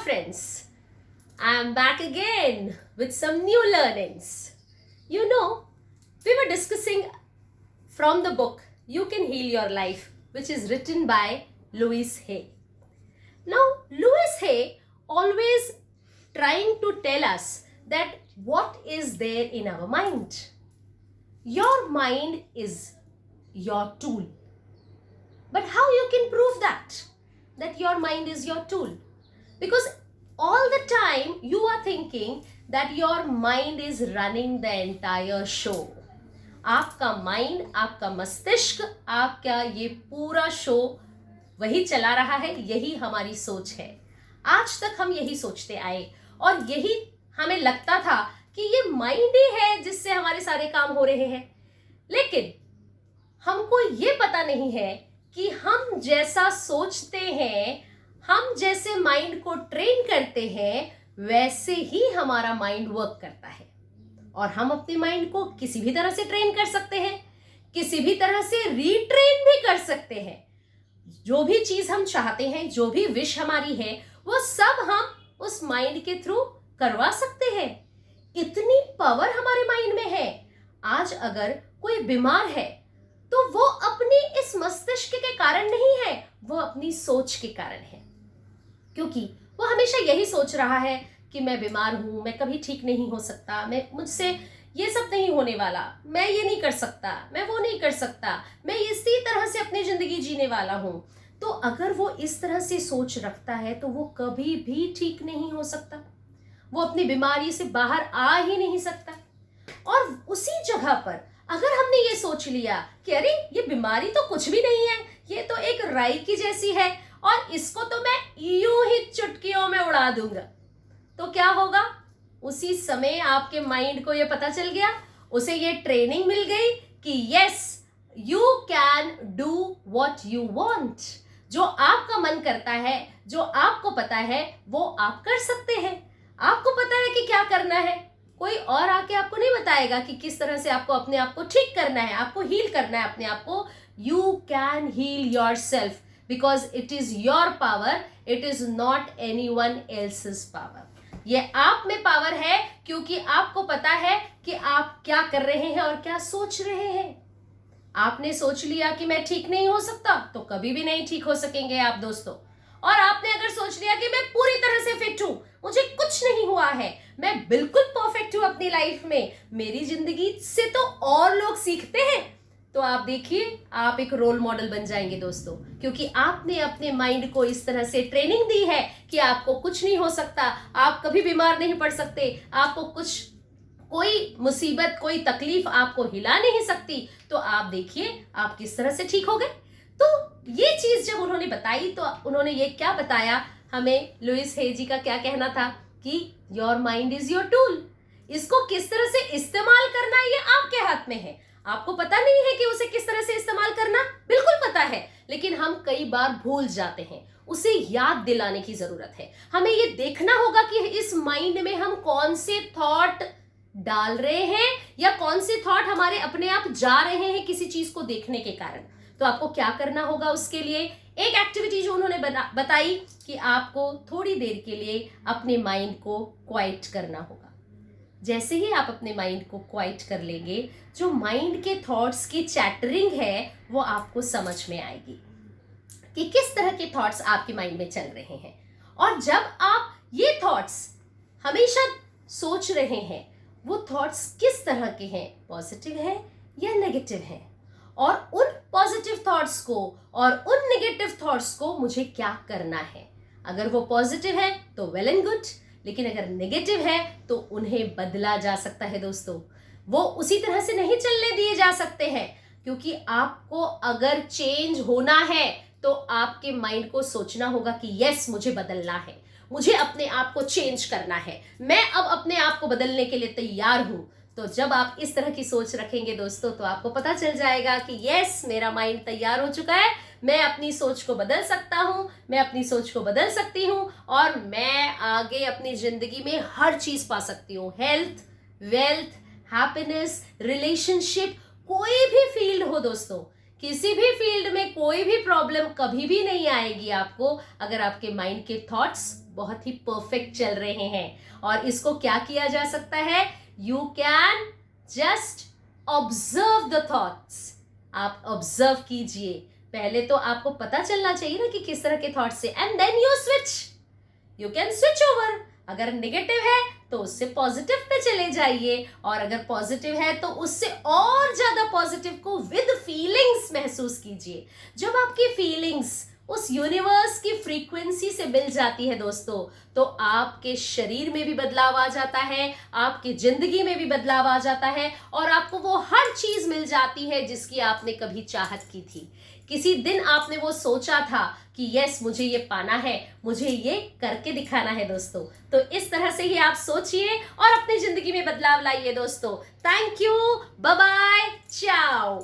friends, I am back again with some new learnings. You know, we were discussing from the book You Can Heal Your Life, which is written by Louise Hay. Now, Louise Hay always trying to tell us that what is there in our mind. Your mind is your tool. But how you can prove that your mind is your tool? Because all the time you are thinking that your mind is running the entire show. आपका mind, आपका मस्तिष्क, आपका ये पूरा show वही चला रहा है, यही हमारी सोच है. आज तक हम यही सोचते आए और यही हमें लगता था कि ये माइंड ही है जिससे हमारे सारे काम हो रहे हैं. लेकिन हमको ये पता नहीं है कि हम जैसा सोचते हैं, हम जैसे माइंड को ट्रेन करते हैं, वैसे ही हमारा माइंड वर्क करता है. और हम अपने माइंड को किसी भी तरह से ट्रेन कर सकते हैं, किसी भी तरह से रीट्रेन भी कर सकते हैं. जो भी चीज हम चाहते हैं, जो भी विश हमारी है, वो सब हम उस माइंड के थ्रू करवा सकते हैं. इतनी पावर हमारे माइंड में है. आज अगर कोई बीमार है तो वो अपनी इस मस्तिष्क के कारण नहीं है, वो अपनी सोच के कारण है. क्योंकि वो हमेशा यही सोच रहा है कि मैं बीमार हूं, मैं कभी ठीक नहीं हो सकता, मैं मुझसे ये सब नहीं होने वाला, मैं ये नहीं कर सकता, मैं वो नहीं कर सकता, मैं इसी तरह से अपनी जिंदगी जीने वाला हूं. तो अगर वो इस तरह से सोच रखता है तो वो कभी भी ठीक नहीं हो सकता, वो अपनी बीमारी से बाहर आ ही नहीं सकता. और उसी जगह पर अगर हमने ये सोच लिया कि अरे ये बीमारी तो कुछ भी नहीं है, ये तो एक राई की जैसी है और इसको तो मैं यूं ही चुटकियों में उड़ा दूंगा, तो क्या होगा? उसी समय आपके माइंड को ये पता चल गया, उसे ये ट्रेनिंग मिल गई कि yes, you can do what you want. जो आपका मन करता है, जो आपको पता है, वो आप कर सकते हैं. आपको पता है कि क्या करना है. कोई और आके आपको नहीं बताएगा कि किस तरह से आपको अपने आप को ठीक करना है, आपको हील करना है अपने आप को. You can heal yourself because it is your power, it is not anyone else's power. ये आप में पावर है क्योंकि आपको पता है कि आप क्या कर रहे हैं और क्या सोच रहे हैं. आपने सोच लिया कि मैं ठीक नहीं हो सकता, तो कभी भी नहीं ठीक हो सकेंगे आप दोस्तों. और आपने अगर सोच लिया कि मैं पूरी तरह से फिट हूं, मुझे कुछ नहीं हुआ है, मैं बिल्कुल परफेक्ट हूं अपनी लाइफ में, मेरी जिंदगी से तो और लोग सीखते हैं, तो आप देखिए आप एक रोल मॉडल बन जाएंगे दोस्तों. क्योंकि आपने अपने माइंड को इस तरह से ट्रेनिंग दी है कि आपको कुछ नहीं हो सकता, आप कभी बीमार नहीं पड़ सकते, आपको कुछ कोई मुसीबत, कोई तकलीफ आपको हिला नहीं सकती. तो आप देखिए आप किस तरह से ठीक हो गए. तो ये चीज जब उन्होंने बताई तो उन्होंने ये क्या बताया हमें, लुइस हे जी का क्या कहना था कि your mind is your tool. इसको किस तरह से इस्तेमाल करना ये आपके हाथ में है. आपको पता नहीं है कि उसे किस तरह से इस्तेमाल करना, बिल्कुल पता है, लेकिन हम कई बार भूल जाते हैं. उसे याद दिलाने की जरूरत है. हमें ये देखना होगा कि इस माइंड में हम कौन से थॉट डाल रहे हैं या कौन से थॉट हमारे अपने आप जा रहे हैं किसी चीज को देखने के कारण. तो आपको क्या करना होगा उसके लिए, एक एक्टिविटी जो उन्होंने बताई कि आपको थोड़ी देर के लिए अपने माइंड को क्वाइट करना होगा. जैसे ही आप अपने माइंड को क्वाइट कर लेंगे, जो माइंड के थॉट्स की चैटरिंग है वो आपको समझ में आएगी कि किस तरह के थॉट्स आपके माइंड में चल रहे हैं. और जब आप ये थॉट्स हमेशा सोच रहे हैं, वो थॉट्स किस तरह के हैं, पॉजिटिव है या नेगेटिव है, और उन पॉजिटिव थॉट्स को और उन नेगेटिव थॉट्स को मुझे क्या करना है. अगर वो पॉजिटिव है तो वेल एंड गुड, लेकिन अगर नेगेटिव है तो उन्हें बदला जा सकता है दोस्तों. वो उसी तरह से नहीं चलने दिए जा सकते हैं. क्योंकि आपको अगर चेंज होना है तो आपके माइंड को सोचना होगा कि यस, मुझे बदलना है, मुझे अपने आप को चेंज करना है, मैं अब अपने आप को बदलने के लिए तैयार हूं. तो जब आप इस तरह की सोच रखेंगे दोस्तों, तो आपको पता चल जाएगा कि यस, मेरा माइंड तैयार हो चुका है, मैं अपनी सोच को बदल सकता हूं, मैं अपनी सोच को बदल सकती हूं और मैं आगे अपनी जिंदगी में हर चीज पा सकती हूं. हेल्थ, वेल्थ, हैप्पीनेस, रिलेशनशिप, कोई भी फील्ड हो दोस्तों, किसी भी फील्ड में कोई भी प्रॉब्लम कभी भी नहीं आएगी आपको अगर आपके माइंड के थॉट्स बहुत ही परफेक्ट चल रहे हैं। और इसको क्या किया जा सकता है? You can just observe the thoughts. आप ऑब्जर्व कीजिए। पहले तो आपको पता चलना चाहिए ना कि किस तरह के थॉट्स से, and then you switch, you can switch over. अगर नेगेटिव है तो उससे पॉजिटिव पे चले जाइए, और अगर पॉजिटिव है तो उससे और ज्यादा पॉजिटिव को विद फीलिंग्स महसूस कीजिए। जब आपकी फीलिंग्स उस यूनिवर्स की फ्रीक्वेंसी से मिल जाती है दोस्तों, तो आपके शरीर में भी बदलाव आ जाता है, आपकी जिंदगी में भी बदलाव आ जाता है, और आपको वो हर चीज मिल जाती है जिसकी आपने कभी चाहत की थी। किसी दिन आपने वो सोचा था कि यस मुझे ये पाना है, मुझे ये करके दिखाना है दोस्तों। तो इस तरह से ही आप सोचिए और अपनी जिंदगी में बदलाव लाइए दोस्तों। थैंक यू, बाय बाय, चाओ।